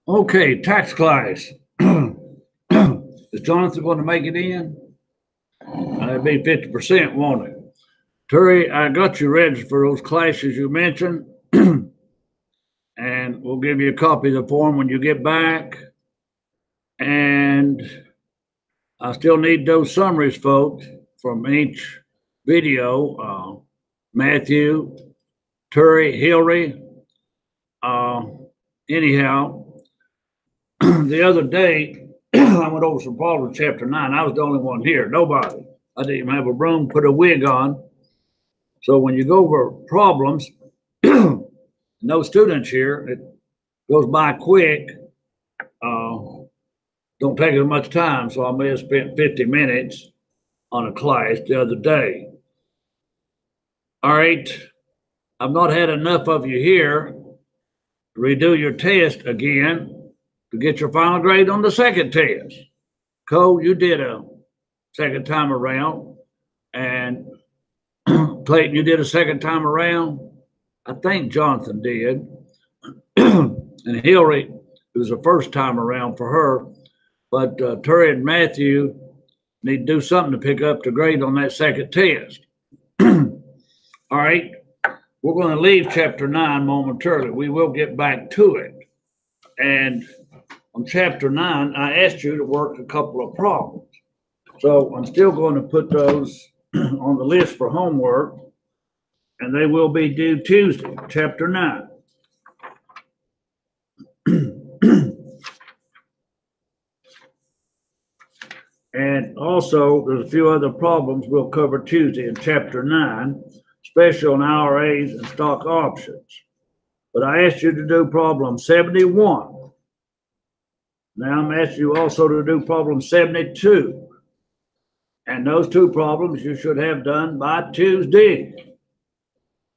Okay, tax class. Is Jonathan going to make it in? It'd be 50%, won't it? Terry, I got you registered for those classes you mentioned, and we'll give you a copy of the form when you get back. And I still need those summaries, folks, from each video. Matthew, Terry, Hillary. Anyhow, the other day, I went over some problems, chapter 9. I was the only one here, nobody. I didn't even have a broom, put a wig on. So when you go over problems, no students here, it goes by quick. Don't take as much time, so I may have spent 50 minutes on a class the other day. All right, I've not had enough of you here to redo your test again to get your final grade on the second test. Cole, you did a second time around, and Clayton, you did a second time around. I think Jonathan did. And Hillary, it was the first time around for her. But Terry and Matthew need to do something to pick up the grade on that second test. All right. We're going to leave chapter 9 momentarily. We will get back to it. And on chapter 9, I asked you to work a couple of problems. So I'm still going to put those on the list for homework, and they will be due Tuesday, chapter 9. And also, there's a few other problems we'll cover Tuesday in chapter 9, especially on IRAs and stock options. But I asked you to do problem 71. Now I'm asking you also to do problem 72. And those two problems you should have done by Tuesday.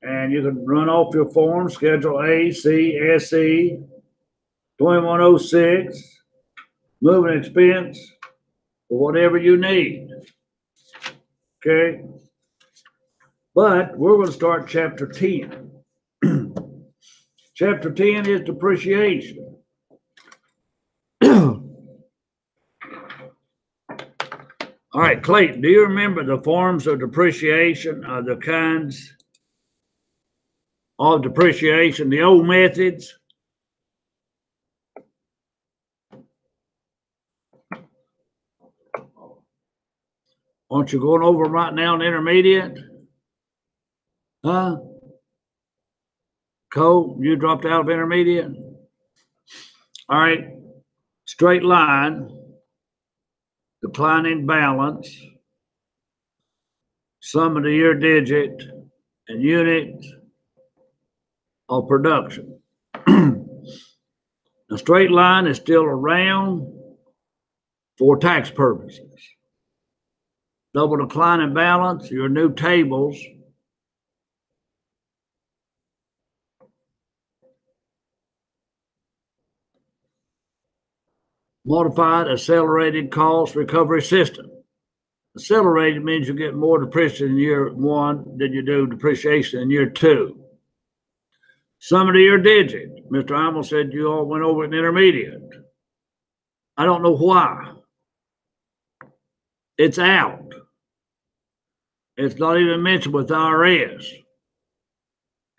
And you can run off your form, Schedule A, C, SE, 2106, moving expense, or whatever you need. Okay? But we're going to start chapter 10. Chapter 10 is depreciation. All right, Clayton, do you remember the forms of depreciation, the kinds of depreciation, the old methods? Aren't you going over them right now in intermediate? Huh? Cole, you dropped out of intermediate? All right, straight line, declining balance, sum of the year digit, and unit of production. The straight line is still around for tax purposes. Double declining balance, your new tables. Modified accelerated cost recovery system. Accelerated means you get more depreciation in year 1 than you do depreciation in year 2. Sum of the year digit. Mr. Imel said you all went over it in intermediate. I don't know why. It's out. It's not even mentioned with IRS.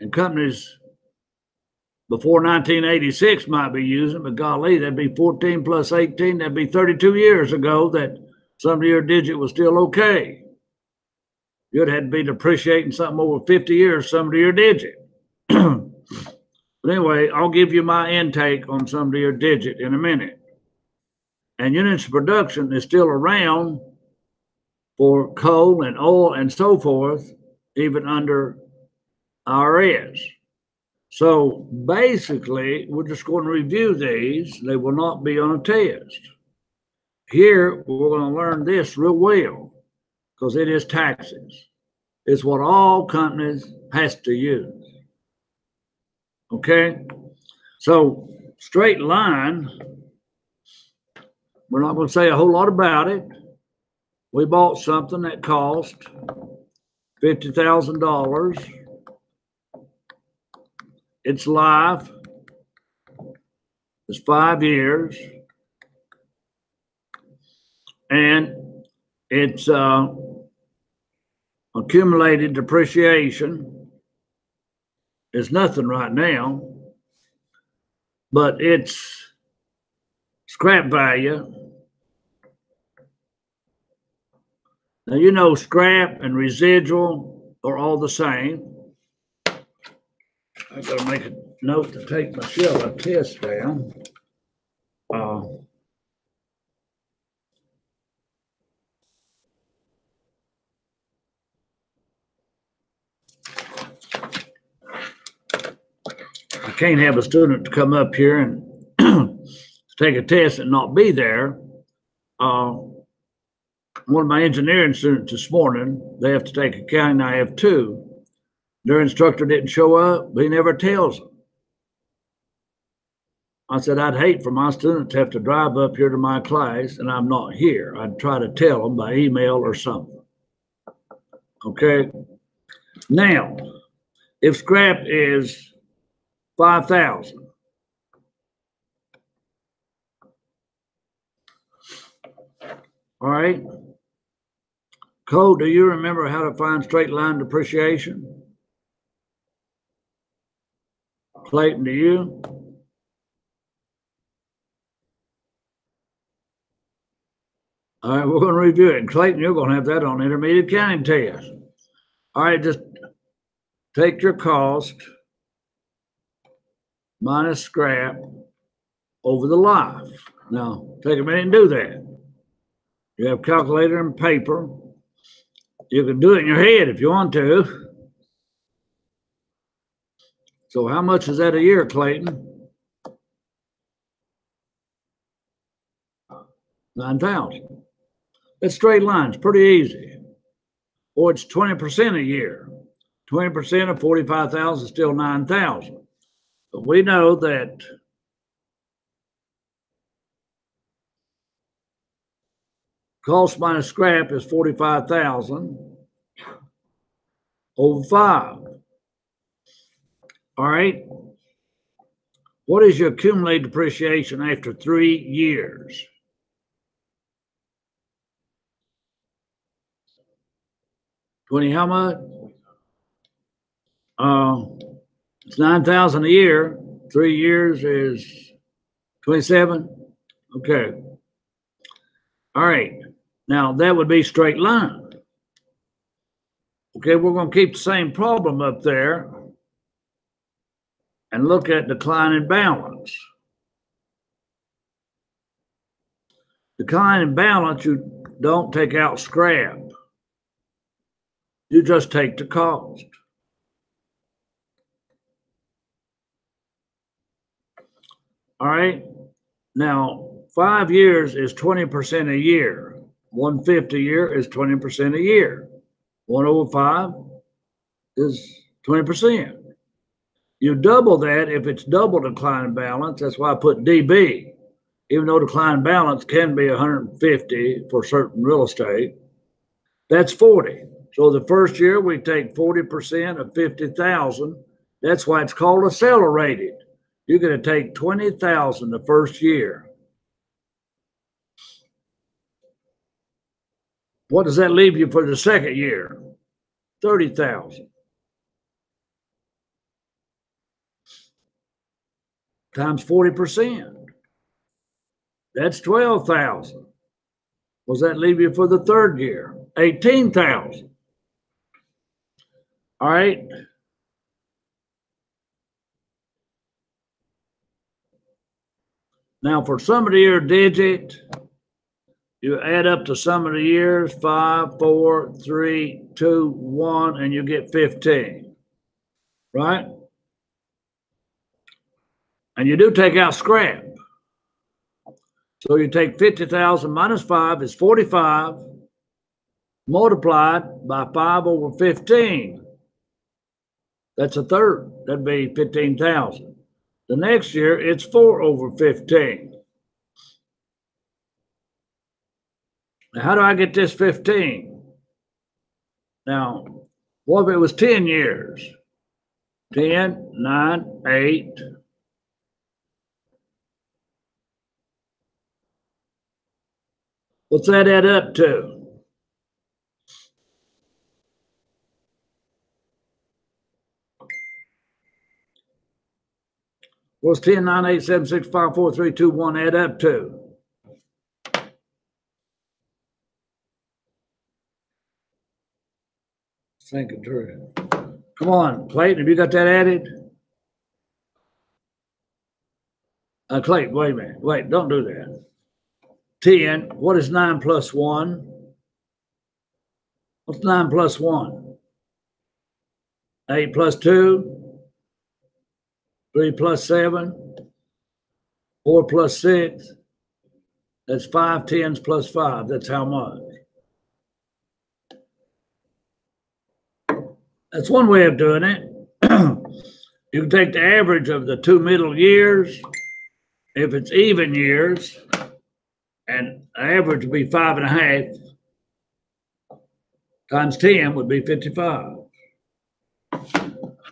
And companies before 1986 might be using, but golly, that'd be 14 plus 18. That'd be 32 years ago that sum of the year digit was still okay. You'd have to be depreciating something over 50 years, sum of the year digit. But anyway, I'll give you my intake on sum of the year digit in a minute. And units of production is still around for coal and oil and so forth, even under IRS. So basically, we're just going to review these. They will not be on a test. Here, we're going to learn this real well because it is taxes. It's what all companies has to use. Okay? So straight line, we're not going to say a whole lot about it. We bought something that cost $50,000. Its life is 5 years, and it's accumulated depreciation is nothing right now, but its scrap value. Now, you know, scrap and residual are all the same. I've got to make a note to take my shelf test down. I can't have a student to come up here and take a test and not be there. One of my engineering students this morning, they have to take accounting. I have two. Their instructor didn't show up, but he never tells them. I said, I'd hate for my students to have to drive up here to my class and I'm not here. I'd try to tell them by email or something. Okay. Now, if scrap is 5,000, all right. Cole, do you remember how to find straight line depreciation? Clayton, do you? All right, we're going to review it. And Clayton, you're going to have that on intermediate accounting test. All right, just take your cost minus scrap over the life. Now, take a minute and do that. You have a calculator and paper. You can do it in your head if you want to. So how much is that a year, Clayton? 9,000. It's straight lines, pretty easy. Or it's 20% a year. 20% of 45,000 is still 9,000. But we know that cost minus scrap is 45,000 over 5. All right. What is your accumulated depreciation after 3 years? $20 how much? It's 9,000 a year. 3 years is 27. Okay. All right. Now that would be straight line. Okay, we're going to keep the same problem up there and look at decline in balance. Decline in balance, you don't take out scrap. You just take the cost. All right. Now, 5 years is 20% a year. 1/5 a year is 20% a year. 1 over 5 is 20%. You double that if it's double decline in balance. That's why I put DB. Even though decline in balance can be 150 for certain real estate, that's 40. So the first year we take 40% of 50,000. That's why it's called accelerated. You're going to take 20,000 the first year. What does that leave you for the second year? 30,000. Times 40%. That's 12,000. What does that leave you for the third year? 18,000. All right. Now for sum of the year digit, you add up the sum of the years, 5, 4, 3, 2, 1, and you get 15. Right? And you do take out scrap. So you take 50,000 minus 5 is 45, multiplied by 5 over 15. That's a third. That'd be 15,000. The next year, it's 4 over 15. Now, how do I get this 15? Now, what if it was 10 years? 10, 9, 8, What's that add up to? What's 10, 9, 8, 7, 6, 5, 4, 3, 2, 1 add up to? Think it through. Come on, Clayton, have you got that added? Clayton, wait a minute. Wait, don't do that. 10, what is 9 plus 1? What's 9 plus 1? 8 plus 2? 3 plus 7? 4 plus 6? That's 5 tens plus 5. That's how much? That's one way of doing it. You can take the average of the two middle years. If it's even years, and average would be 5.5 times 10 would be 55.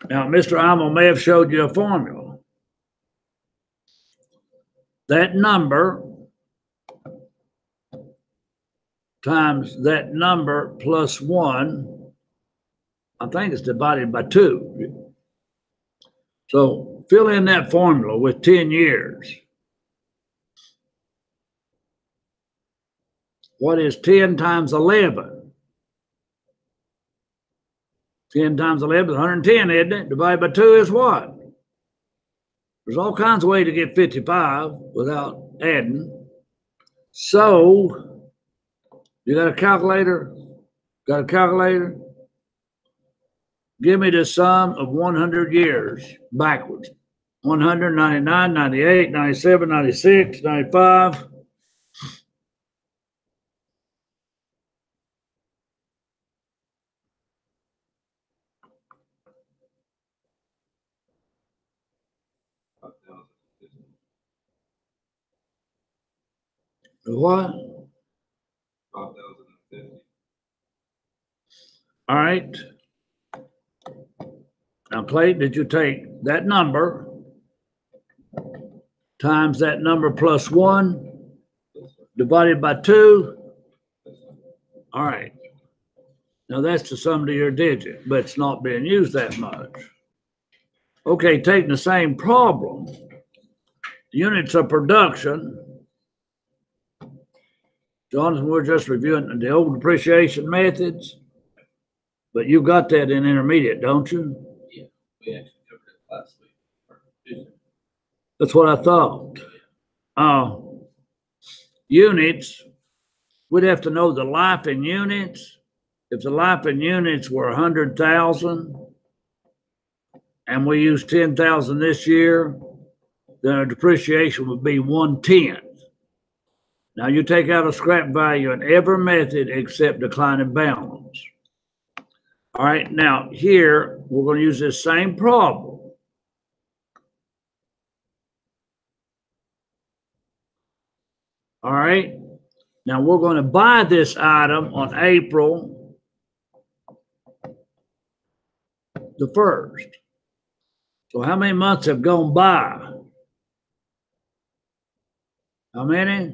Now, Mr. Amo may have showed you a formula. That number times that number plus 1, I think it's divided by 2. So fill in that formula with 10 years. What is 10 times 11? 10 times 11 is 110, isn't it? Divided by 2 is what? There's all kinds of ways to get 55 without adding. So, you got a calculator? Got a calculator? Give me the sum of 100 years backwards. 100, 99, 98, 97, 96, 95. What? 5,050. All right. Now, Clay, did you take that number times that number plus 1 divided by 2? All right. Now, that's the sum to your digit, but it's not being used that much. Okay, taking the same problem, units of production. Jonathan, we're just reviewing the old depreciation methods, but you got that in intermediate, don't you? Yeah, we actually covered it last week. That's what I thought. Units, we'd have to know the life in units. If the life in units were 100,000 and we use 10,000 this year, then our depreciation would be 1/10. Now you take out a scrap value in every method except declining balance. All right, now here we're going to use this same problem. All right, now we're going to buy this item on April the 1st. So how many months have gone by? How many?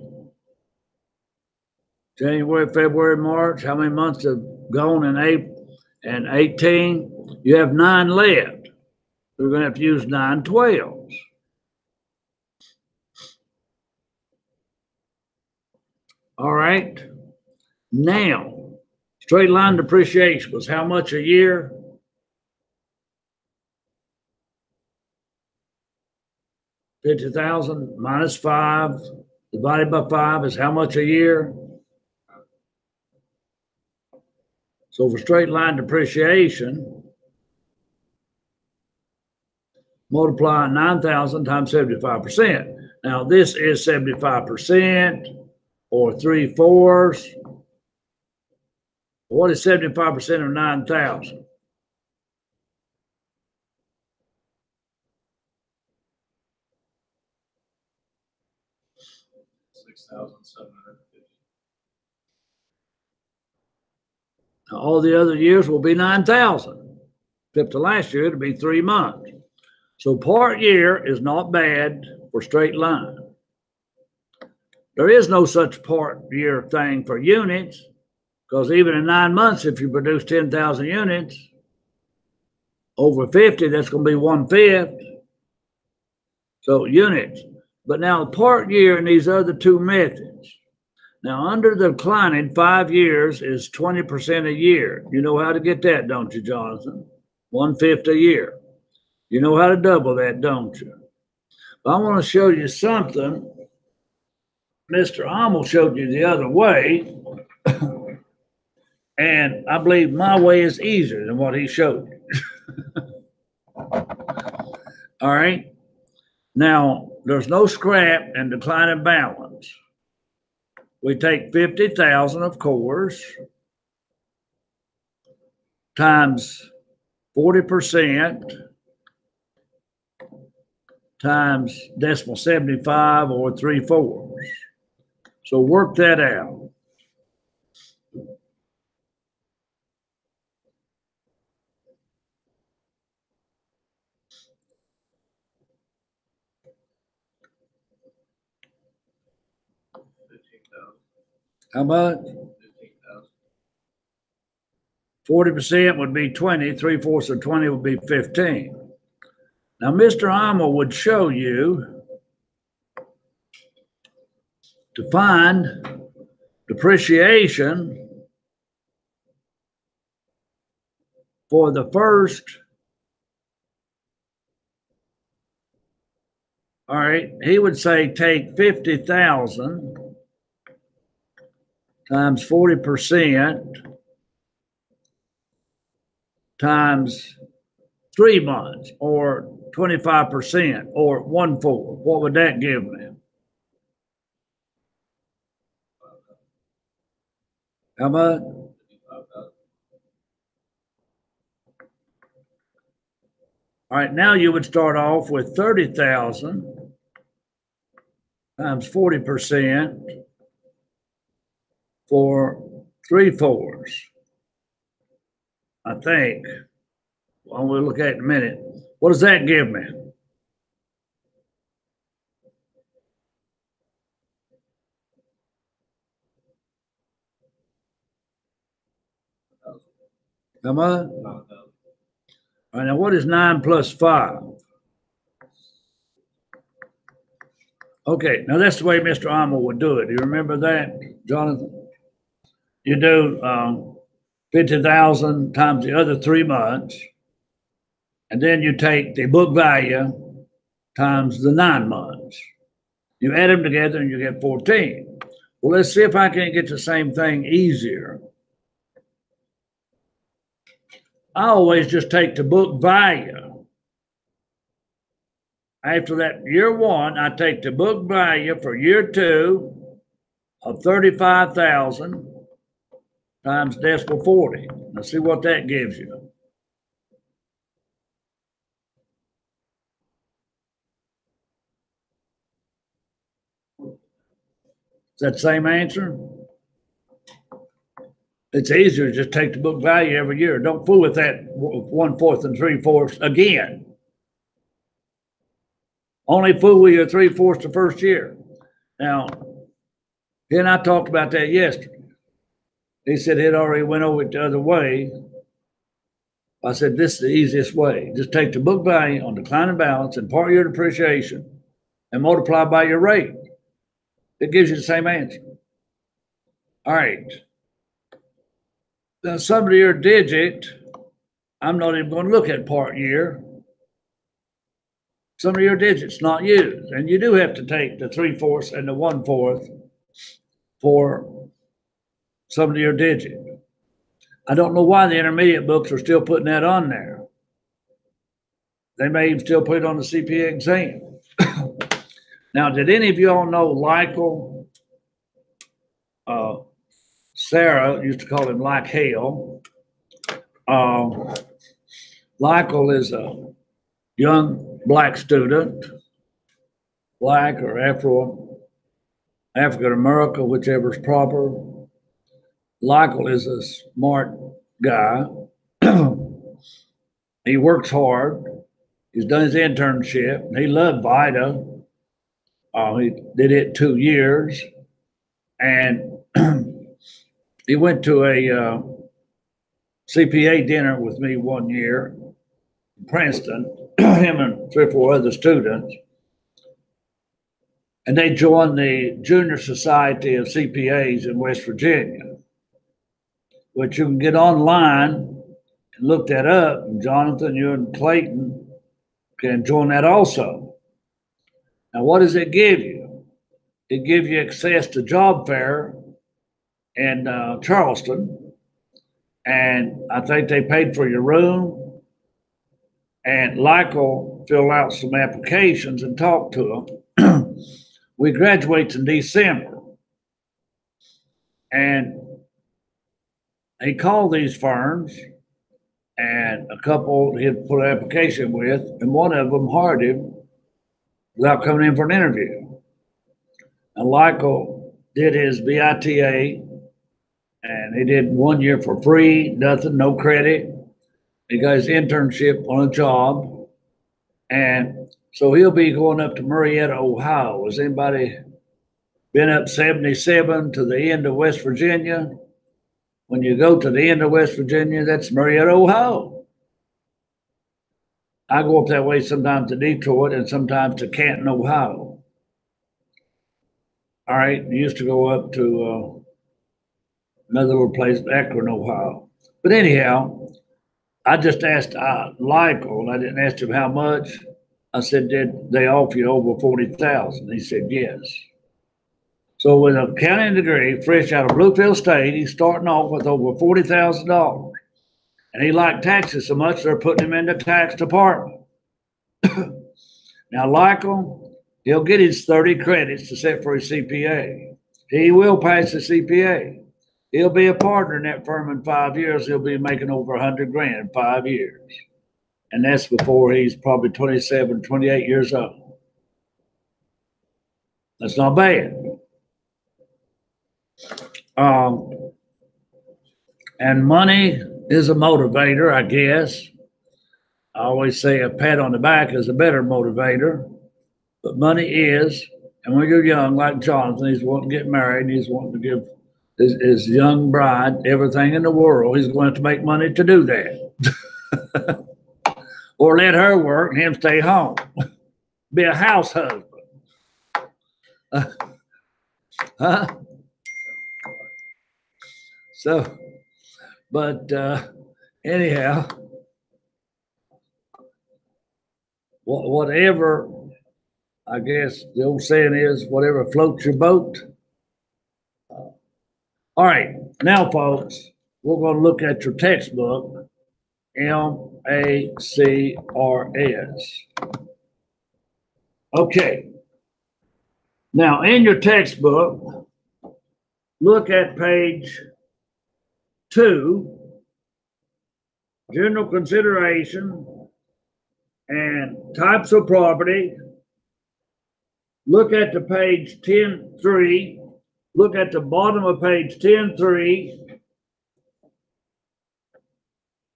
January, February, March. How many months have gone in April and 18? You have 9 left. We're going to have to use 9 12s. All right. Now, straight line depreciation was how much a year? $50,000 minus 5 divided by 5 is how much a year? So for straight line depreciation, multiply 9,000 times 75%. Now this is 75% or 3/4. What is 75% of 9,000? $6,750. All the other years will be 9,000. Except the last year, it'll be 3 months. So part year is not bad for straight line. There is no such part year thing for units, because even in 9 months, if you produce 10,000 units, over 50, that's going to be 1/5. So units. But now part year in these other two methods. Now under the declining, 5 years is 20% a year. You know how to get that, don't you, Jonathan? 1/5 a year. You know how to double that, don't you? But I want to show you something Mr. Hummel showed you the other way. And I believe my way is easier than what he showed you. All right. Now, there's no scrap and declining balance. We take 50,000, of course, times 40% times decimal 75 or 3/4. So work that out. How much? 40% would be 20, 3/4 of 20 would be 15. Now, Mr. Hummel would show you to find depreciation for the first, all right, he would say take 50,000 times 40% times 3 months, or 25%, or 1/4. What would that give me? How much? All right, now you would start off with 30,000 times 40% for 3/4. I think. Well, we'll look at it in a minute. What does that give me? How much? All right, now what is 9 plus 5? Okay, now that's the way Mr. Hummel would do it. Do you remember that, Jonathan? You do 50,000 times the other 3 months, and then you take the book value times the 9 months. You add them together and you get 14. Well, let's see if I can get the same thing easier. I always just take the book value. After that year 1, I take the book value for year 2 of 35,000 times decimal 40. Let's see what that gives you. Is that the same answer? It's easier to just take the book value every year. Don't fool with that 1/4 and 3/4 again. Only fool with your 3/4 the first year. Now, he and I talked about that yesterday. He said he'd already went over it the other way. I said, this is the easiest way. Just take the book value on declining balance and part year depreciation and multiply by your rate. It gives you the same answer. All right. Now, sum of the year digit, I'm not even going to look at part year. Sum of your digits not used. And you do have to take the 3/4 and the 1/4 for sum of your digit. I don't know why the intermediate books are still putting that on there. They may even still put it on the CPA exam. Now, did any of you all know Lycle? Sarah used to call him like hell. Lycle is a young black student, black or African American, whichever is proper. Lycle is a smart guy. He works hard. He's done his internship. He loved VITA. He did it 2 years. And he went to a CPA dinner with me one year in Princeton, him and 3 or 4 other students. And they joined the Junior Society of CPAs in West Virginia, which you can get online and look that up. And Jonathan, you and Clayton can join that also. Now, what does it give you? It gives you access to job fair in Charleston. And I think they paid for your room. And Michael filled out some applications and talked to them. We graduate in December. And he called these firms, and a couple he'd put an application with, and one of them hired him without coming in for an interview. And Michael did his BITA, and he did 1 year for free, nothing, no credit. He got his internship on a job. And so he'll be going up to Marietta, Ohio. Has anybody been up 77 to the end of West Virginia? When you go to the end of West Virginia, that's Marietta, Ohio. I go up that way sometimes to Detroit and sometimes to Canton, Ohio. All right, I used to go up to another little place, Akron, Ohio. But anyhow, I just asked Michael, and I didn't ask him how much. I said, did they offer you over 40,000? He said, yes. So with a accounting degree, fresh out of Bluefield State, he's starting off with over $40,000. And he liked taxes so much, they're putting him in the tax department. Now, Michael, he'll get his 30 credits to set for his CPA. He will pass the CPA. He'll be a partner in that firm in 5 years. He'll be making over 100 grand in 5 years. And that's before he's probably 27, 28 years old. That's not bad. And money is a motivator, I guess. I always say a pat on the back is a better motivator, but money is. And when you're young, like Jonathan, he's wanting to get married, and he's wanting to give his young bride everything in the world. He's going to have to make money to do that. Or let her work and him stay home. Be a house husband. Huh? So, but anyhow, whatever, I guess the old saying is, whatever floats your boat. All right, now, folks, we're going to look at your textbook, MACRS. Okay. Now, in your textbook, look at page 2, general consideration and types of property. Look at the page 10.3. Look at the bottom of page 10.3.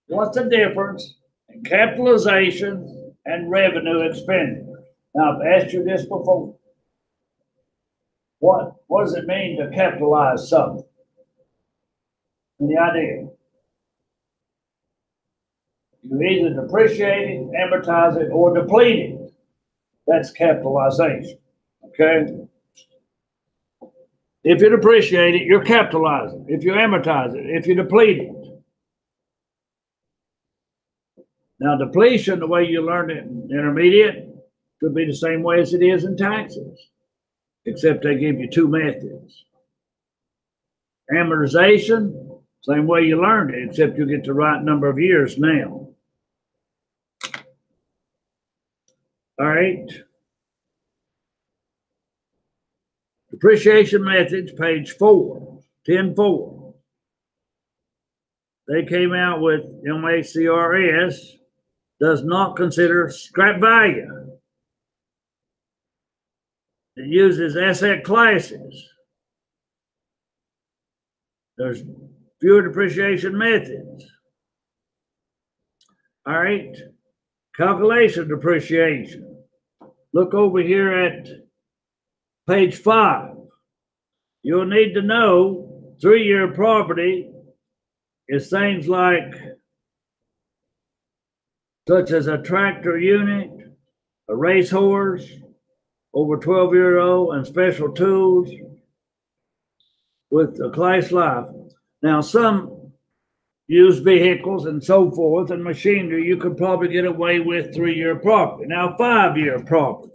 What's the difference in capitalization and revenue expenditure? Now, I've asked you this before. What does it mean to capitalize something? Any idea? You either depreciate it, amortize it, or deplete it. That's capitalization. Okay? If you depreciate it, you're capitalizing. If you amortize it, if you deplete it. Now, depletion, the way you learned it in intermediate, could be the same way as it is in taxes, except they give you 2 methods. Amortization, same way you learned it, except you get the right number of years now. All right. Depreciation methods, page 4, 10.4. They came out with MACRS does not consider scrap value. It uses asset classes. There's fewer depreciation methods. All right. Calculation depreciation. Look over here at page 5. you'll need to know 3-year property is things like such as a tractor unit, a racehorse, over 12-year-old, and special tools with a class life. Now, some used vehicles and so forth and machinery, you could probably get away with 3-year property. Now, 5-year property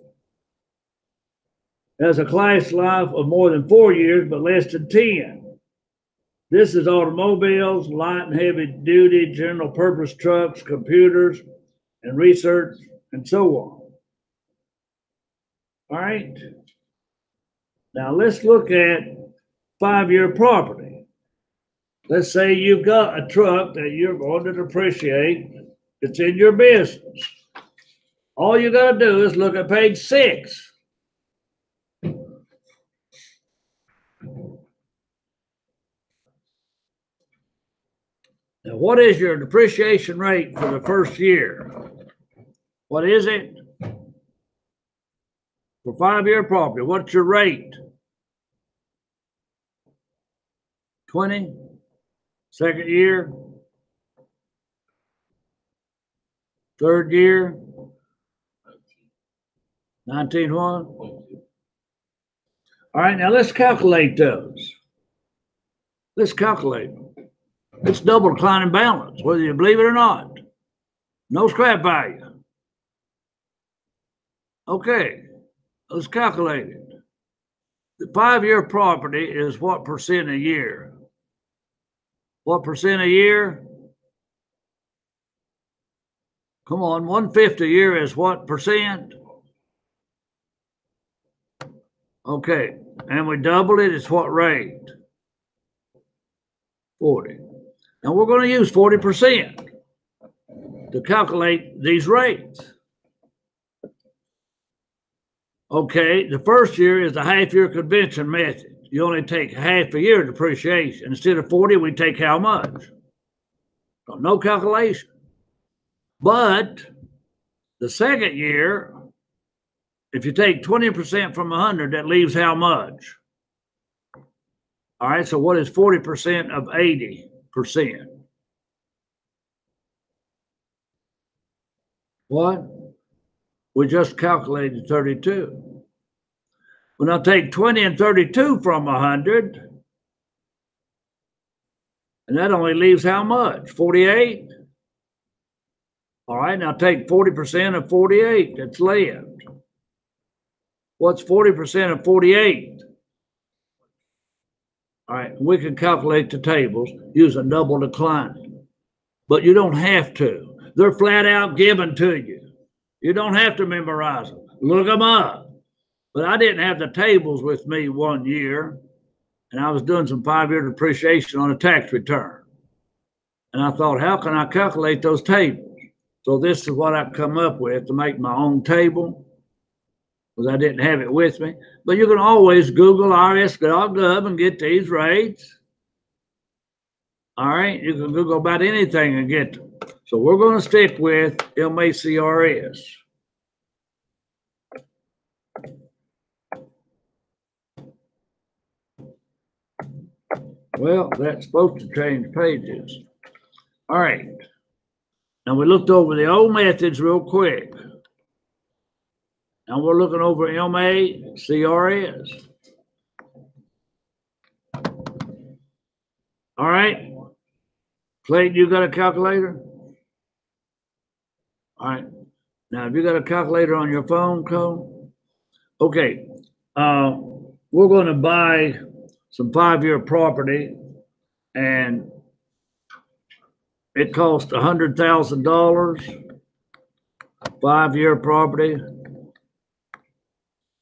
has a class life of more than 4 years, but less than 10. This is automobiles, light and heavy duty, general purpose trucks, computers, and research, and so on. All right. Now let's look at 5-year property. Let's say you've got a truck that you're going to depreciate. It's in your business. All you got to do is look at page 6. Now, what is your depreciation rate for the first year? What is it? For 5-year property, what's your rate? 20? Second year? Third year? 19 what? All right, now let's calculate those. Let's calculate them. It's double declining balance, whether you believe it or not. No scrap value. Okay, let's calculate it. The 5-year property is what percent a year? What percent a year? Come on, 1/5 a year is what percent? Okay, and we doubled it, it's what rate? 40. Now we're going to use 40% to calculate these rates. Okay, the first year is the half-year convention method. You only take half a year depreciation. Instead of 40, we take how much? No calculation. But the second year, if you take 20% from 100, that leaves how much? All right, so what is 40% of 80%? What? We just calculated 32. When I take 20 and 32 from 100, and that only leaves how much? 48? All right, now take 40% of 48 that's left. What's 40% of 48? All right, we can calculate the tables using double declining, but you don't have to. They're flat out given to you. You don't have to memorize them. Look them up. But I didn't have the tables with me one year, and I was doing some 5-year depreciation on a tax return. And I thought, how can I calculate those tables? So this is what I come up with to make my own table, because I didn't have it with me. But you can always Google irs.gov and get these rates. All right, you can Google about anything and get them. So we're going to stick with MACRS. Well, that's supposed to change pages. All right. Now we looked over the old methods real quick. Now we're looking over MACRS. All right. Clayton, you got a calculator? All right. Now, have you got a calculator on your phone, Cole? Okay. We're going to buy some 5-year property, and it cost $100,000. 5-year property.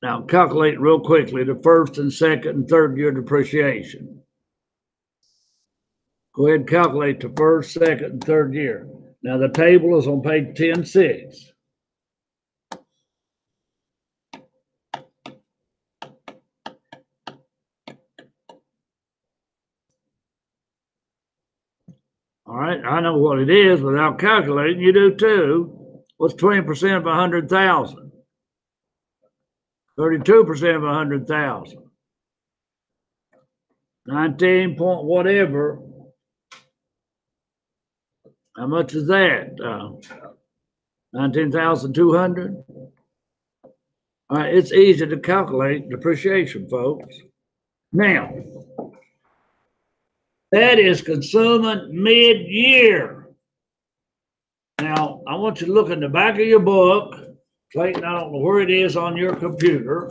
Now, calculate real quickly the first and second and third year depreciation. Go ahead and calculate the first, second, and third year. Now, the table is on page 10.6. All right, I know what it is without calculating. You do too. What's 20% of 100,000? 32% of 100,000. 19 point whatever. How much is that? 19,200. All right, it's easy to calculate depreciation, folks. Now, that is consuming mid-year. Now, I want you to look in the back of your book. Clayton, I don't know where it is on your computer,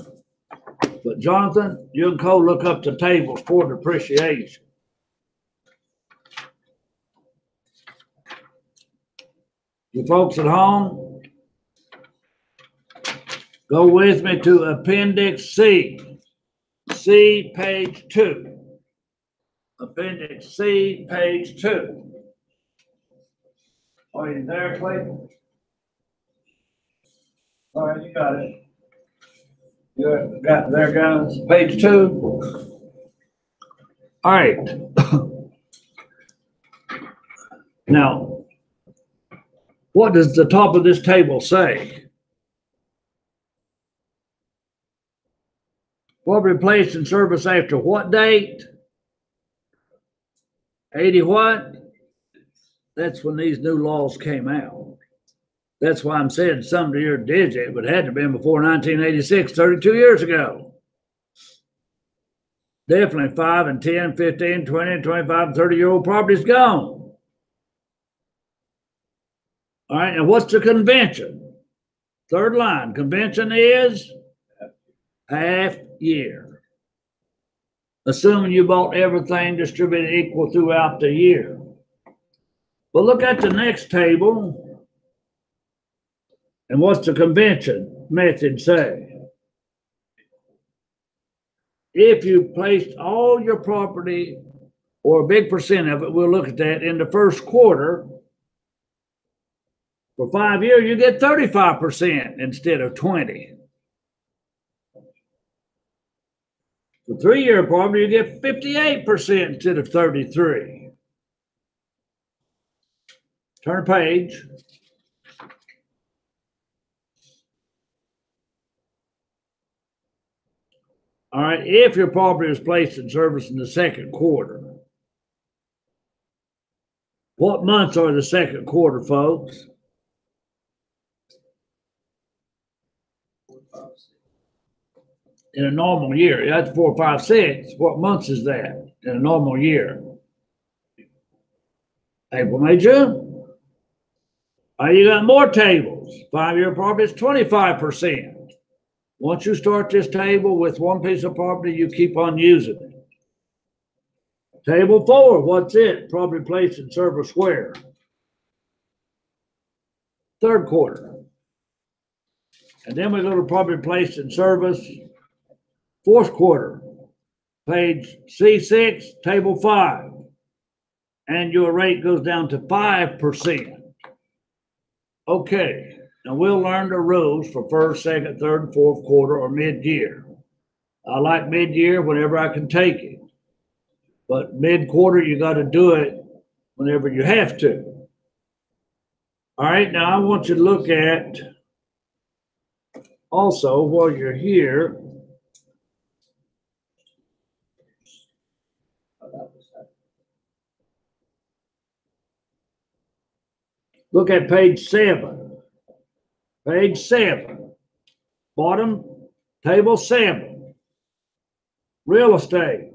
but Jonathan, you can go look up the tables for depreciation. You folks at home, go with me to Appendix C. C, page 2. Appendix C, page 2. Are you there, Clayton? All right, you got it. You got it there, guys. Page 2. All right. Now, what does the top of this table say? Property placed in service after what date? 80 what? That's when these new laws came out. That's why I'm saying some to your digit, but it had to have been before 1986, 32 years ago. Definitely 5 and 10, 15, 20, 25, and 30-year-old property's gone. All right, and what's the convention? Third line, convention is half year. Assuming you bought everything distributed equal throughout the year. But look at the next table. And what's the convention method say? If you placed all your property, or a big percent of it, we'll look at that, in the first quarter, for 5 years, you get 35% instead of 20. For 3-year property, you get 58% instead of 33. Turn a page. All right, if your property is placed in service in the second quarter, what months are the second quarter, folks? 4, 5, 6. In a normal year, that's 4, 5, 6. What months is that in a normal year? April, May, June. You got more tables. 5-year property is 25%. Once you start this table with one piece of property, you keep on using it. Table 4, what's it? Property placed in service where? Third quarter. And then we go to property placed in service, fourth quarter. Page C6, table 5. Annual rate goes down to 5%. Okay. Now we'll learn the rules for first, second, third, and fourth quarter or mid-year. I like mid-year whenever I can take it. But mid-quarter, you got to do it whenever you have to. All right, now I want you to look at also while you're here. Look at page 7. Page 7, bottom, table 7, real estate.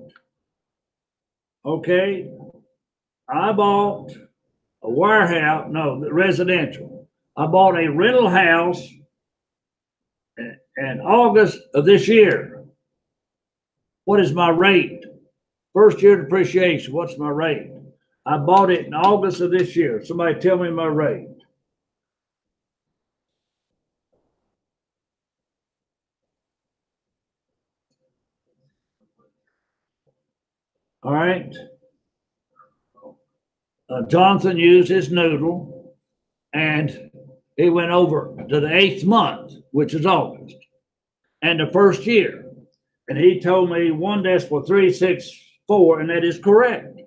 Okay, I bought a warehouse, no, residential. I bought a rental house in August of this year. What is my rate? First year depreciation, what's my rate? I bought it in August of this year. Somebody tell me my rate. All right. Jonathan used his noodle, and he went over to the 8th month, which is August, and the first year. And he told me 1.364, and that is correct.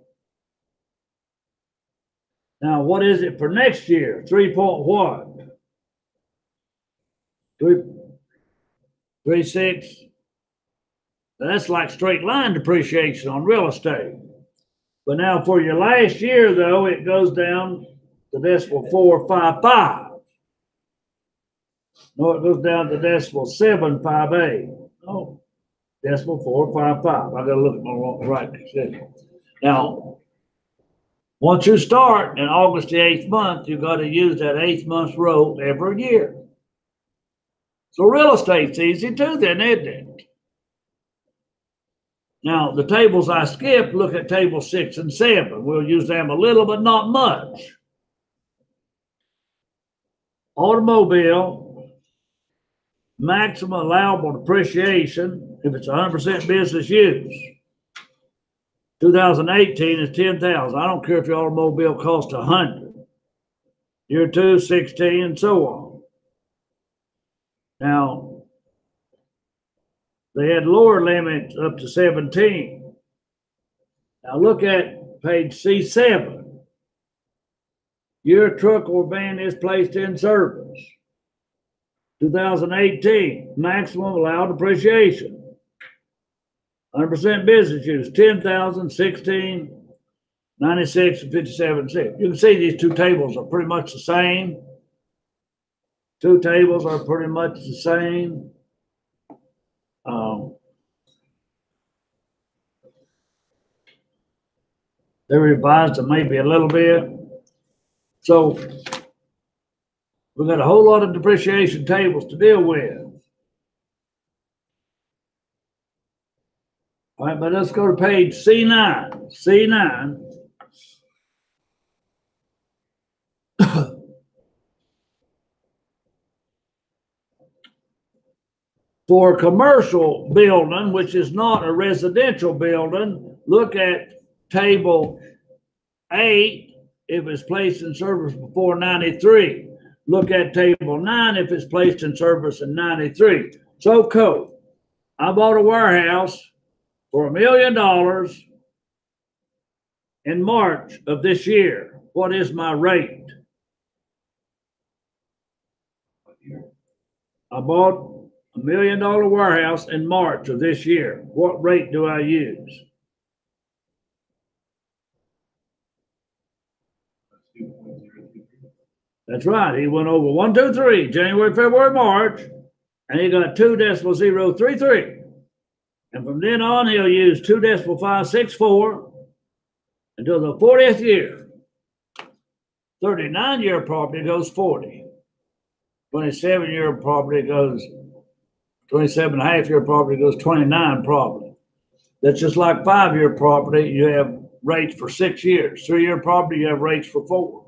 Now, what is it for next year? 3 point what? 3, 3, 6. That's like straight line depreciation on real estate. But now for your last year, though, it goes down to decimal 455. No, it goes down to decimal 758. No, decimal 455. I got to look at my right decision. Now, once you start in August the 8th month, you got to use that 8th month's row every year. So real estate's easy too, then, isn't it? Now, the tables I skipped, look at table 6 and 7. We'll use them a little, but not much. Automobile, maximum allowable depreciation, if it's 100% business use. 2018 is 10,000. I don't care if your automobile costs 100. Year 2, 16, and so on. Now, they had lower limits up to 17. Now look at page C7. Your truck or van is placed in service. 2018, maximum allowed depreciation. 100% business use, 10,000, 16, 96, and 57 cents. You can see these two tables are pretty much the same. Two tables are pretty much the same. They revised them maybe a little bit. So we've got a whole lot of depreciation tables to deal with. All right, but let's go to page C9. C9. For a commercial building, which is not a residential building, look at table 8 if it's placed in service before 93. Look at table 9 if it's placed in service in 93. So code. I bought a warehouse for $1 million in March of this year. What is my rate? I bought $1 million warehouse in March of this year. What rate do I use? That's right. He went over 1, 2, 3, January, February, March, and he got 2.033. And from then on, he'll use 2.564 until the 40th year. 39-year property goes 40. 27-year property goes 27.5-year property goes 29 probably. That's just like 5-year property. You have rates for 6 years. 3-year property, you have rates for 4.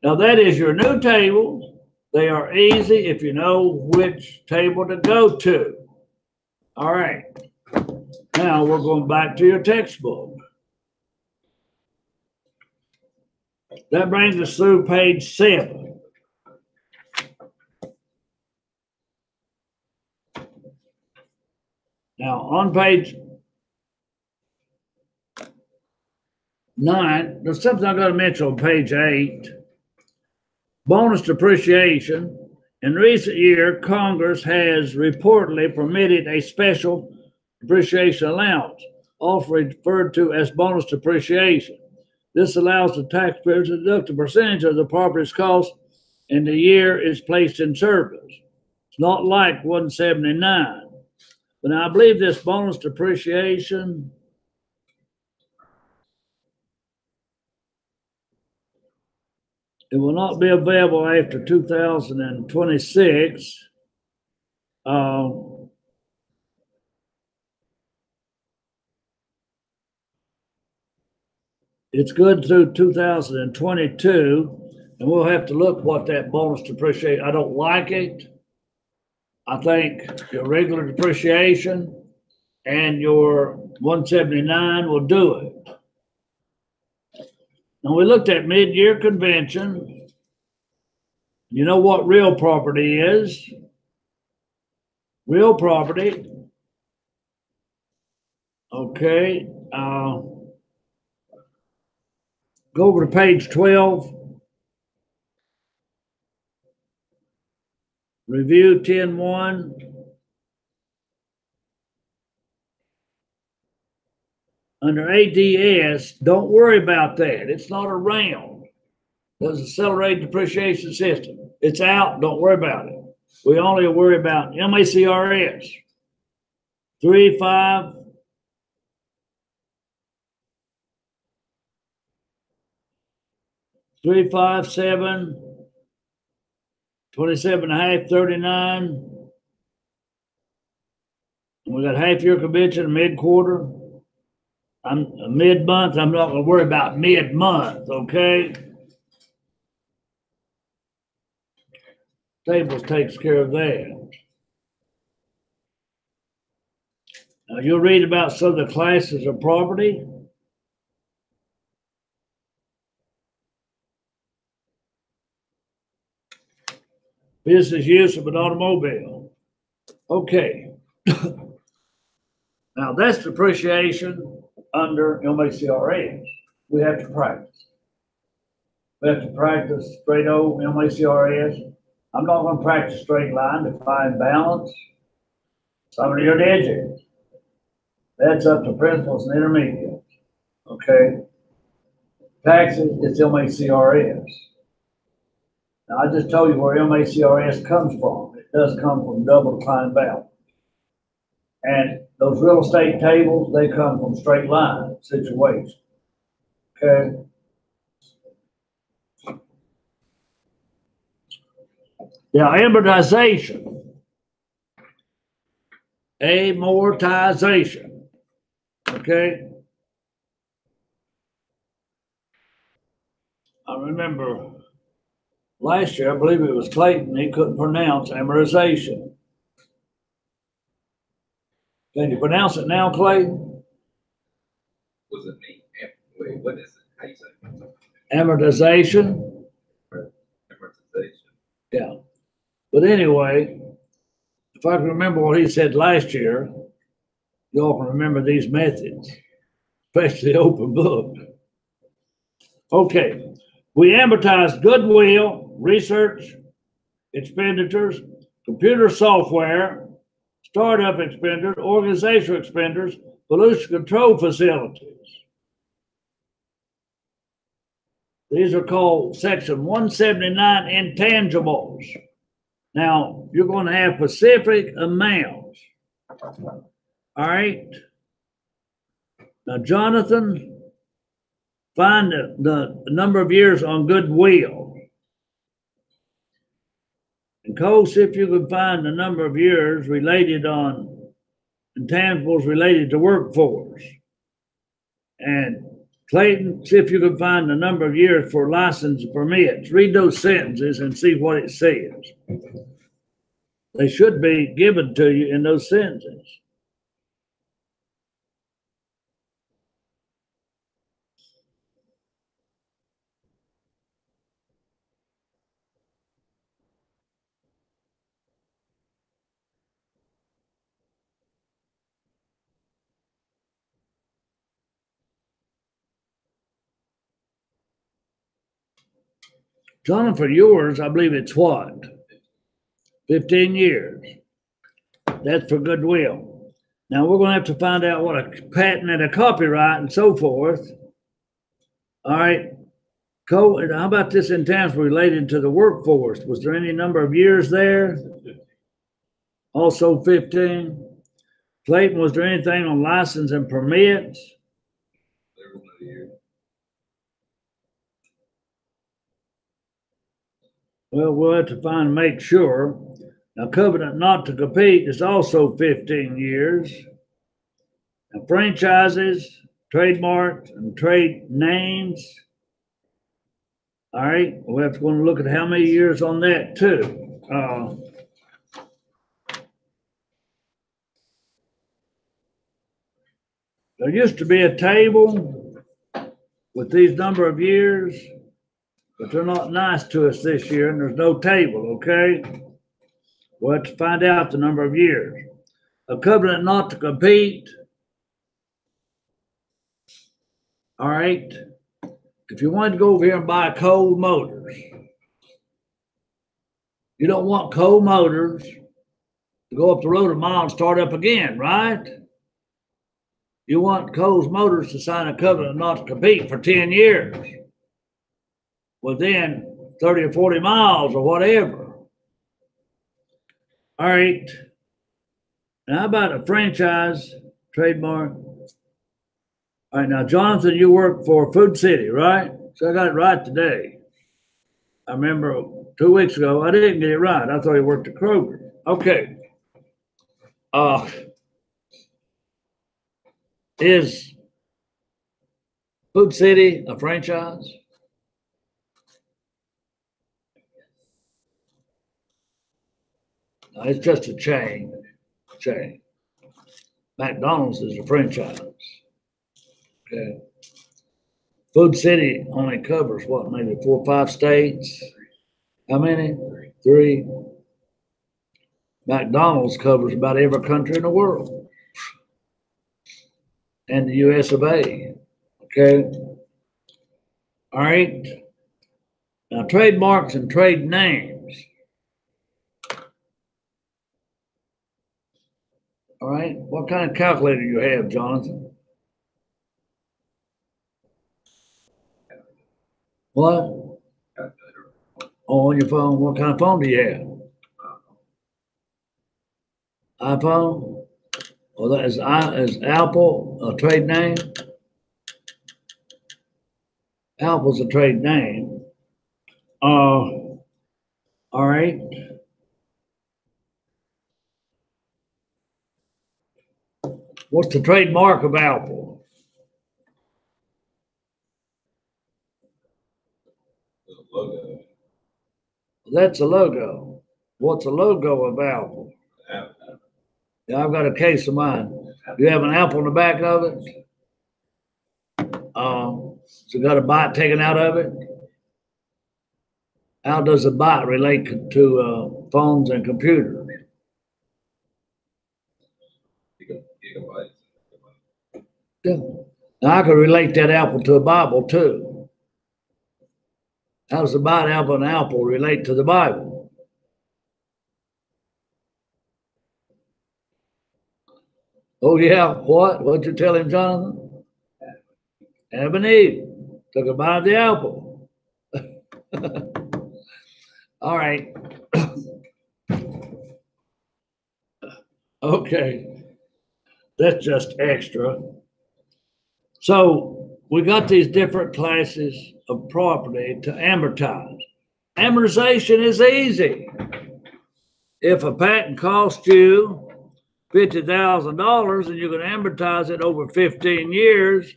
Now that is your new table. They are easy if you know which table to go to. All right. Now we're going back to your textbook. That brings us through page 7. Now on page 9, there's something I'm going to mention on page 8. Bonus depreciation. In recent years, Congress has reportedly permitted a special depreciation allowance, often referred to as bonus depreciation. This allows the taxpayer to deduct a percentage of the property's cost in the year it's placed in service. It's not like 179. But now I believe this bonus depreciation it will not be available after 2026. It's good through 2022, and we'll have to look what that bonus depreciation. I don't like it. I think your regular depreciation and your 179 will do it. Now we looked at mid-year convention. You know what real property is? Real property. Okay. Go over to page 12. Review 10.1. under ADS, don't worry about that. It's not around. There's accelerated depreciation system. It's out. Don't worry about it. We only worry about MACRS 35. 357, 27 and a half, 39. We got half year convention, mid quarter. I'm mid month. I'm not going to worry about mid month, okay? Tables takes care of that. Now you'll read about some of the classes of property. Business use of an automobile. Okay. Now that's depreciation under MACRS. We have to practice. We have to practice straight old MACRS. I'm not going to practice straight line, define balance. Some of your digits. That's up to principals and intermediates. Okay. Taxes, it's MACRS. Now I just told you where MACRS comes from. It does come from double decline balance. And those real estate tables, they come from straight line situations. Okay. Now, amortization. Amortization. Okay. I remember last year, I believe it was Clayton, he couldn't pronounce amortization. Can you pronounce it now, Clayton? Was it me? Wait, what is it? How you say it? Amortization. Amortization. Yeah. But anyway, if I can remember what he said last year, you all can remember these methods, especially open book. Okay. We amortize goodwill, research expenditures, computer software, startup expenditures, organizational expenditures, pollution control facilities. These are called Section 179 intangibles. Now, you're going to have specific amounts. All right. Now, Jonathan, find the number of years on goodwill. And Cole, see if you can find the number of years related on intangibles related to workforce. And Clayton, see if you can find the number of years for license permits. Read those sentences and see what it says. They should be given to you in those sentences. John, for yours, I believe it's what? 15 years. That's for goodwill. Now we're going to have to find out what a patent and a copyright and so forth. All right. Cole, how about this intangible related to the workforce? Was there any number of years there? Also 15. Clayton, was there anything on license and permits? There was no year. Well, we'll have to find and make sure. Now, covenant not to compete is also 15 years. Now, franchises, trademarks, and trade names. All right, we'll have to go and look at how many years on that too. There used to be a table with these number of years, but they're not nice to us this year, and there's no table, okay? We'll have to find out the number of years. A covenant not to compete. All right. If you wanted to go over here and buy Cole Motors, you don't want Cole Motors to go up the road a mile and start up again, right? You want Coles Motors to sign a covenant not to compete for 10 years within 30 or 40 miles or whatever. All right. Now, how about a franchise trademark? All right. Now, Jonathan, you work for Food City, right? So I got it right today. I remember 2 weeks ago, I didn't get it right. I thought you worked at Kroger. Okay. Is Food City a franchise? No, it's just a chain. McDonald's is a franchise. Okay. Food City only covers what, maybe 4 or 5 states? How many? 3. McDonald's covers about every country in the world and the US of A. Okay. All right. Now, trademarks and trade names. All right. What kind of calculator you have, Jonathan? What? Oh, on your phone. What kind of phone do you have? iPhone? Well, that is Apple a trade name? Apple's a trade name. All right. What's the trademark of Apple? Logo. That's a logo. What's a logo of Apple? Yeah, I've got a case of mine. Do you have an apple in the back of it? So got a bite taken out of it? How does a bite relate to phones and computers? Gigabytes. Yeah. Now I could relate that apple to a Bible too. How does the bite of an apple relate to the Bible? Oh yeah, what? What'd you tell him, Jonathan? Adam and Eve took a bite of the apple. All right. Okay. That's just extra. So we got these different classes of property to amortize. Amortization is easy. If a patent costs you $50,000 and you can amortize it over 15 years,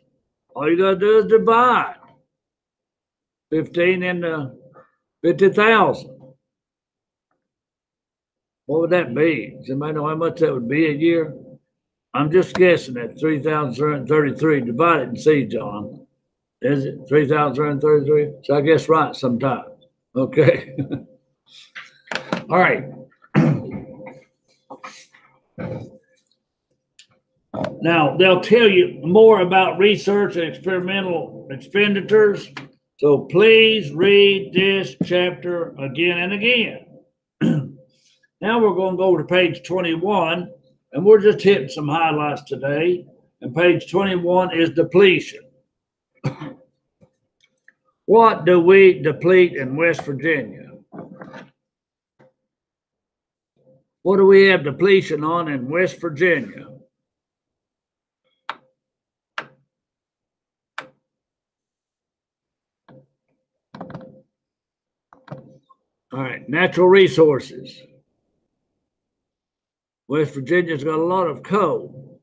all you got to do is divide 15 into 50,000. What would that be? Does anybody know how much that would be a year? I'm just guessing at 3,333. Divide it and see, John. Is it 3,333? So I guess right sometimes. Okay. All right. Now, they'll tell you more about research and experimental expenditures. So please read this chapter again and again. Now we're going to go to page 21, and we're just hitting some highlights today. And page 21 is depletion. What do we deplete in West Virginia? What do we have depletion on in West Virginia? All right, natural resources. West Virginia's got a lot of coal.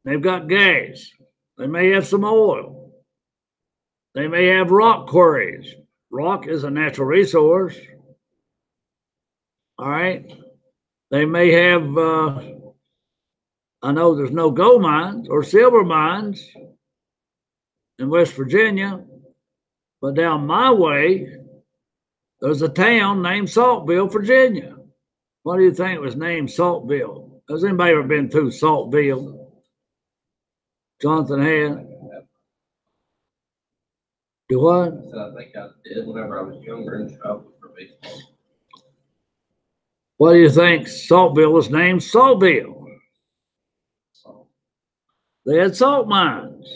They've got gas. They may have some oil. They may have rock quarries. Rock is a natural resource. All right. They may have, I know there's no gold mines or silver mines in West Virginia, but down my way, there's a town named Saltville, Virginia. Why do you think it was named Saltville? Has anybody ever been through Saltville? Jonathan had. Do what? I think I did whenever I was younger and traveled for baseball. Why do you think Saltville was named Saltville? They had salt mines.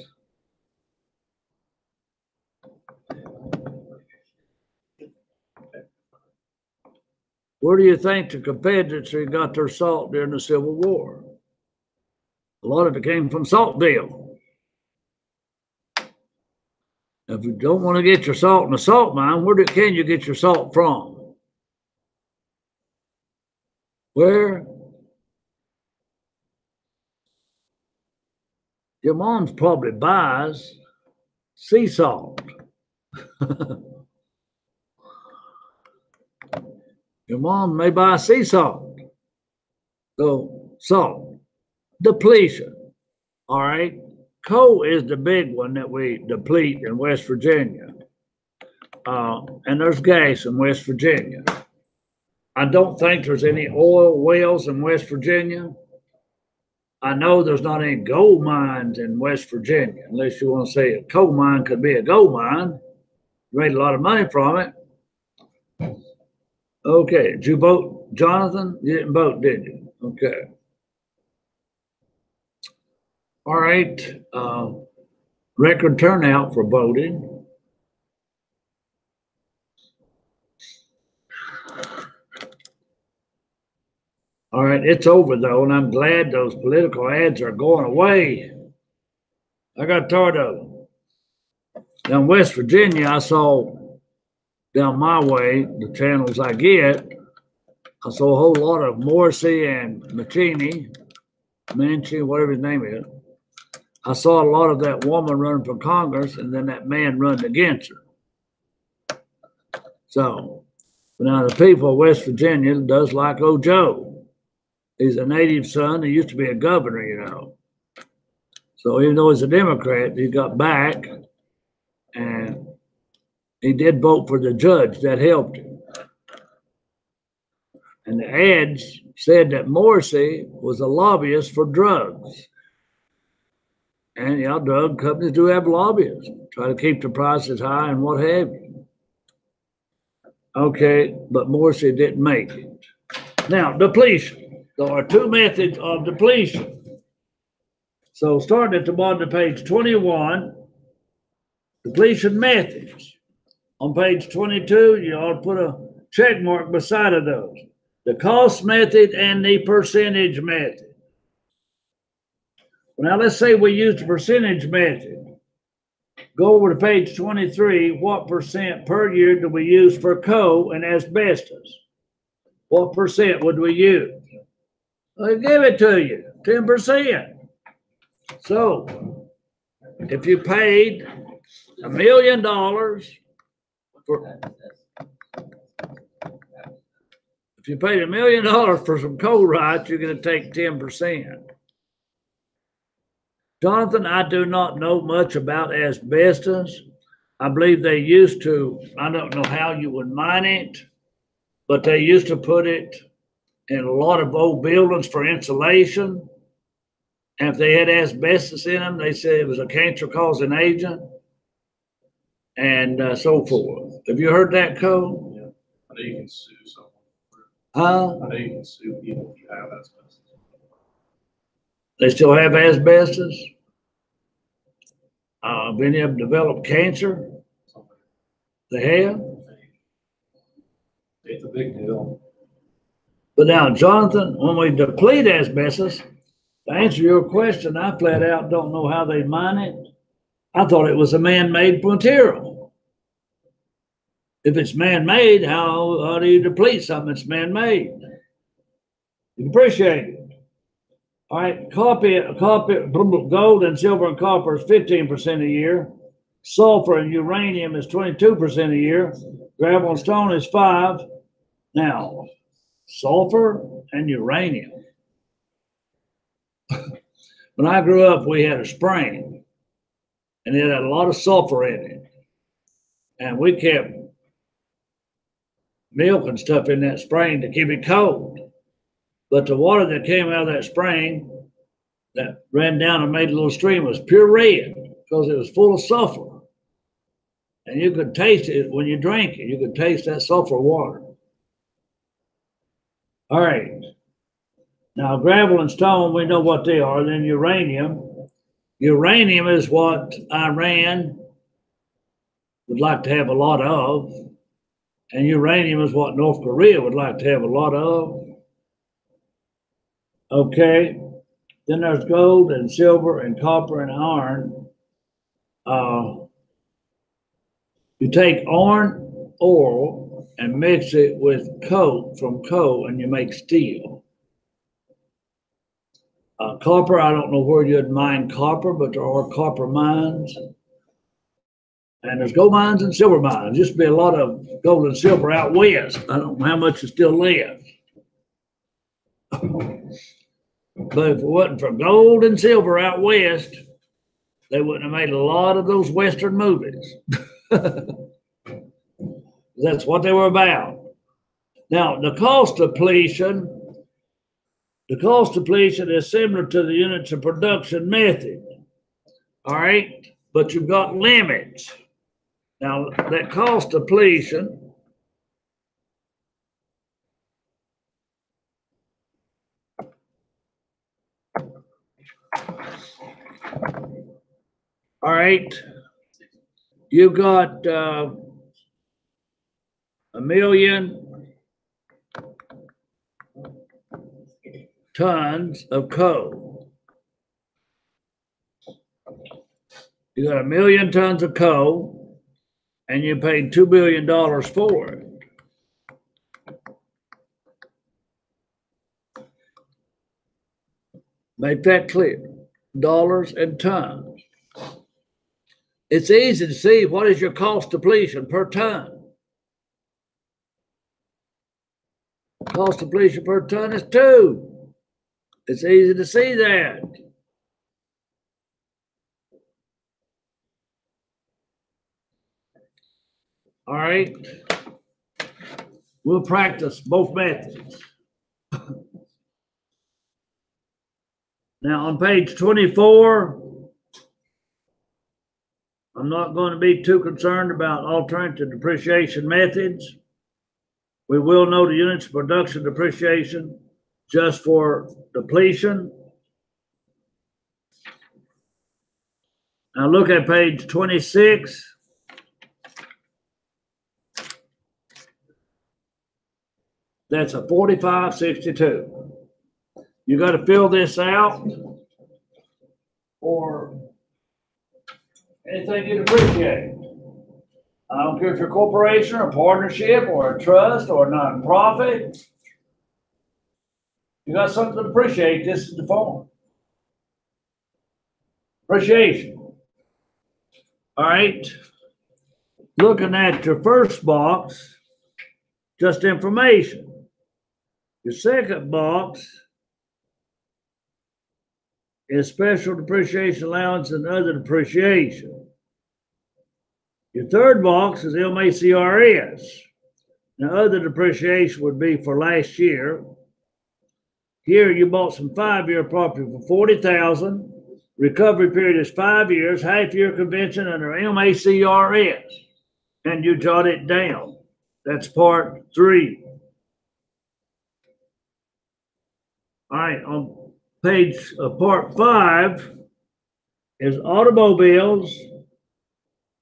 Where do you think the Confederacy got their salt during the Civil War? A lot of it came from Saltville. If you don't want to get your salt in a salt mine, can you get your salt from? Where? Your mom's probably buys sea salt. Your mom may buy sea salt. So, salt. Depletion. All right. Coal is the big one that we deplete in West Virginia. And there's gas in West Virginia. I don't think there's any oil wells in West Virginia. I know there's not any gold mines in West Virginia, unless you want to say a coal mine could be a gold mine. You made a lot of money from it. Okay, did you vote, Jonathan? You didn't vote, did you? Okay. All right. Record turnout for voting. All right, it's over though, and I'm glad those political ads are going away. I got tired of them. Now in West Virginia, I saw down my way, the channels I get, I saw a whole lot of Morrissey and Mancini, whatever his name is. I saw a lot of that woman running for Congress, and then that man running against her. So, now the people of West Virginia does like old Joe. He's a native son. He used to be a governor, you know. So even though he's a Democrat, he got back, and he did vote for the judge. That helped him. And the ads said that Morrissey was a lobbyist for drugs. And, yeah, drug companies do have lobbyists, try to keep the prices high and what have you. Okay, but Morrissey didn't make it. Now, depletion. There are two methods of depletion. So starting at the bottom of page 21, depletion methods. On page 22, you ought to put a check mark beside of those. The cost method and the percentage method. Now, let's say we use the percentage method. Go over to page 23. What percent per year do we use for coal and asbestos? What percent would we use? I'll give it to you, 10%. So, if you paid $1 million for, if you paid $1 million for some coal rights, you're going to take 10%. Jonathan, I do not know much about asbestos. I believe they used to, I don't know how you would mine it, but they used to put it in a lot of old buildings for insulation. And if they had asbestos in them, they said it was a cancer-causing agent and so forth. Have you heard that, Cole? Yeah. I know you can sue someone. Huh? I know you can sue people if you have asbestos. They still have asbestos? Many of them developed cancer? They have? It's a big deal. But now, Jonathan, when we deplete asbestos, to answer your question, I flat out don't know how they mine it. I thought it was a man-made material. If it's man-made, how do you deplete something that's man-made? You appreciate it. All right, copper, gold and silver and copper is 15% a year. Sulfur and uranium is 22% a year. Gravel and stone is 5%. Now, sulfur and uranium. When I grew up, we had a spring, and it had a lot of sulfur in it. And we kept milk and stuff in that spring to keep it cold. But the water that came out of that spring that ran down and made a little stream was pure red because it was full of sulfur. And you could taste it when you drank it. You could taste that sulfur water. All right. Now, gravel and stone, we know what they are. Then uranium. Uranium is what Iran would like to have a lot of, and uranium is what North Korea would like to have a lot of. Okay, then there's gold and silver and copper and iron. You take iron ore and mix it with coke from coal, and you make steel. Copper, I don't know where you'd mine copper, but there are copper mines. And there's gold mines and silver mines. There used to be a lot of gold and silver out west. I don't know how much is still left. But if it wasn't for gold and silver out west, they wouldn't have made a lot of those Western movies. That's what they were about. Now, the cost depletion is similar to the units of production method. All right, but you've got limits. Now, that cost depletion all right, you got 1,000,000 tons of coal. You got 1,000,000 tons of coal, and you paid $2 billion for it. Make that clear. Dollars and tons. It's easy to see what is your cost depletion per ton. Cost depletion per ton is 2. It's easy to see that. All right. We'll practice both methods. Now on page 24, I'm not going to be too concerned about alternative depreciation methods. We will know the units of production depreciation just for depletion. Now look at page 26. That's a 4562. You got to fill this out for anything you depreciate. I don't care if you're a corporation or a partnership or a trust or a nonprofit. You got something to depreciate, this is the form. Depreciation. All right. Looking at your first box, just information. Your second box is special depreciation allowance and other depreciation. Your third box is MACRS. Now, other depreciation would be for last year. Here, you bought some 5-year property for $40,000. Recovery period is 5 years. Half-year convention under MACRS, and you jot it down. That's part 3. All right, on page part 5 is automobiles,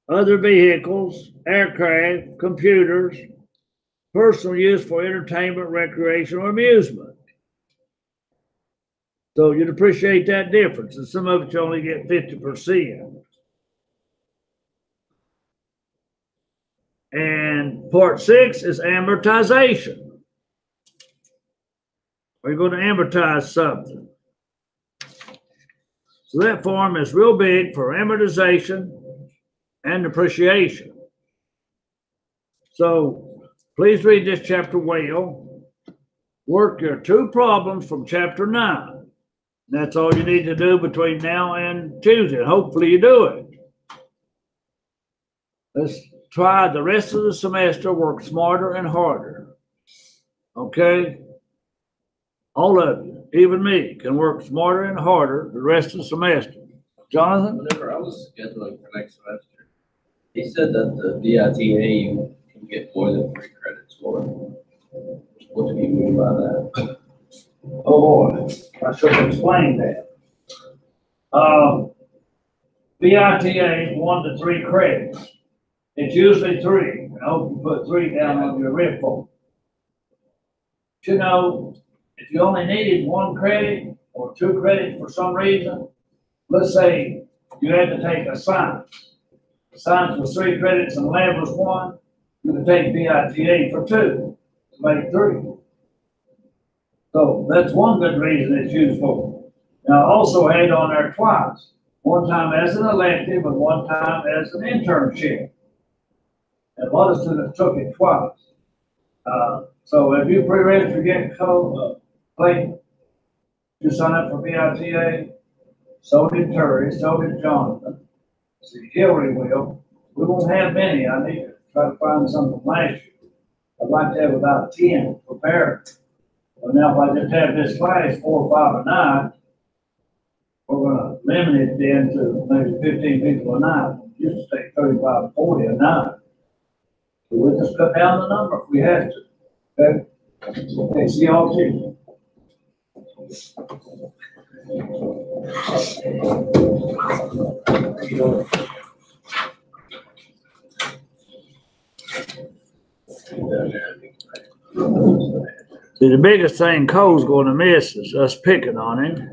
other vehicles, aircraft, computers, personal use for entertainment, recreation, or amusement. So you'd appreciate that difference, and some of it you only get 50%. And part 6 is amortization. We're going to amortize something. So that form is real big for amortization and depreciation. So please read this chapter well. Work your 2 problems from chapter 9. That's all you need to do between now and Tuesday. Hopefully you do it. Let's try the rest of the semester, work smarter and harder. Okay? All of you, even me, can work smarter and harder the rest of the semester. Jonathan? Whenever I was scheduling for next semester, he said that the VITA you can get more than 3 credits for. What do you mean by that? Oh boy, I should have explained that. VITA is 1 to 3 credits. It's usually 3. I hope you put 3 down on your RIF form. But you know, if you only needed 1 credit or 2 credits for some reason, let's say you had to take a science. Science was 3 credits and lab was 1, you could take VITA for 2, to make 3. So that's one good reason it's used for. Now, I also had on there twice, one time as an elective and one time as an internship. And a lot of students took it twice. So if you pre-register get Clayton, you sign up for VITA, so did Terry, so did Jonathan. See, Hillary will. We won't have many. I need to try to find some from last year. I'd like to have about 10 prepared. But now if I just have this class, 4, 5, and 9, we're gonna limit it then to maybe 15 people a night. We used to take 35, 40 a night. So we'll just cut down the number if we have to. Okay? Okay, see y'all Tuesday. See, the biggest thing Cole's gonna miss is us picking on him.